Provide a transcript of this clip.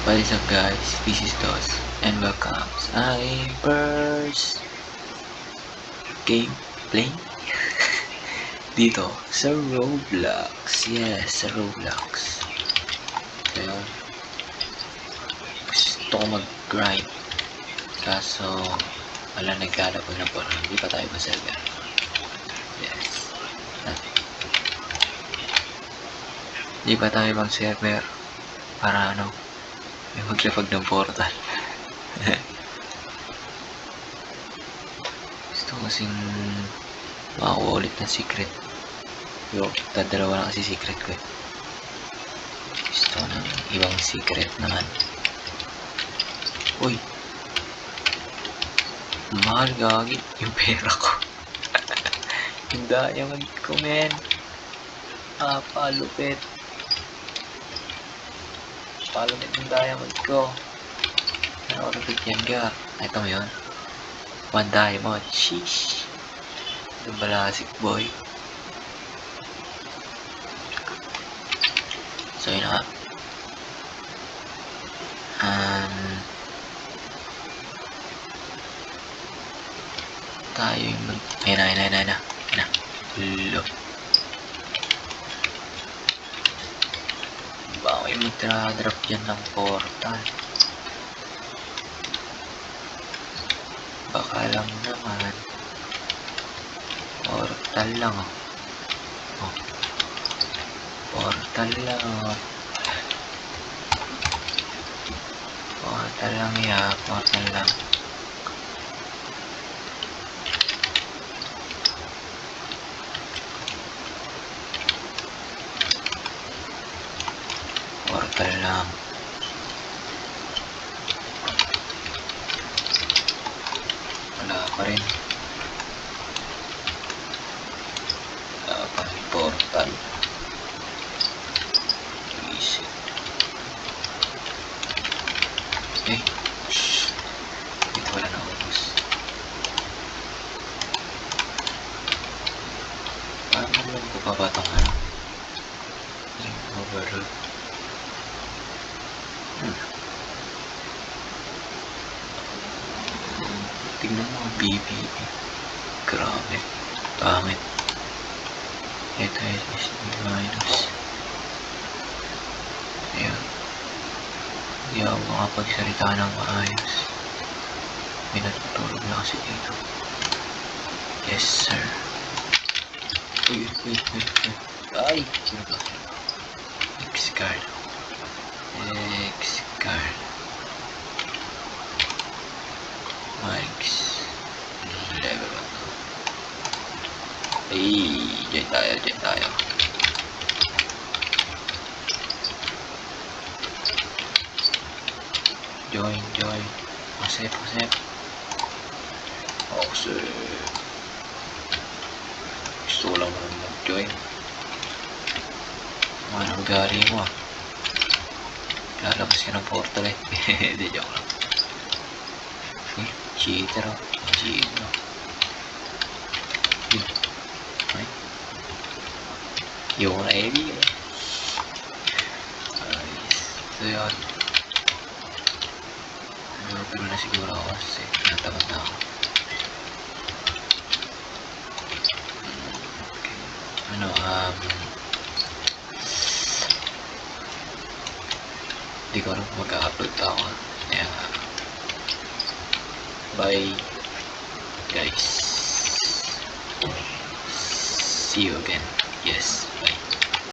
What is up guys, this is Dos and welcome sa first gameplay dito sa Roblox. Yes, sa Roblox. Kaya gusto ko mag-grind kaso wala naglalapag na po, hindi pa tayo maserver. Yes, hindi pa tayo mag-server para may maglapag ng portal. Gusto ko kasing makakuha ulit ng secret. Dadalawa na kasi secret ko eh. Gusto ko ng ibang secret naman. Uy! Mahal gagi yung pera ko. Yung diamond ko, men. Palupit. Palupit yung diamond ko. Ano ko yan ga? Ito mo yun. 1 diamond. Sheesh. Yung balasik boy. So yun na. Tayo yung Ayun na. Lo. Baka may magdra-drop dyan ng portal. Baka lang naman. Portal lang oh. Portal lang oh. Portal lang ya. Portal lang. Portal lang. Wala pa rin. Wala pa rin portal. Easy. Shhh. Dito wala na ubus. Paano lang ko pabatang overload. Tingnan mo ang BBB. Grabe. Pangit. Ito is minus. Ayan. Hindi ako makapagsalita ng maayos. May natutulog na kasi dito. Yes, sir. Uy. Ay! Sino ba? X-card. Max. Level 1. Ay! Diyan tayo. Join. Pasep. Sir. Gusto ko lang naman mag-join. Manang gari mo lalabas ka ng portal eh. Hindi, joke lang. Cheater oh. Cheater. Ay. Yung na Ebi eh. So yun. Pero na siguro ako kasi natamad na ako. Hindi ko alam kung mag-upload ako. Kaya bye guys. See you again. Yes, bye.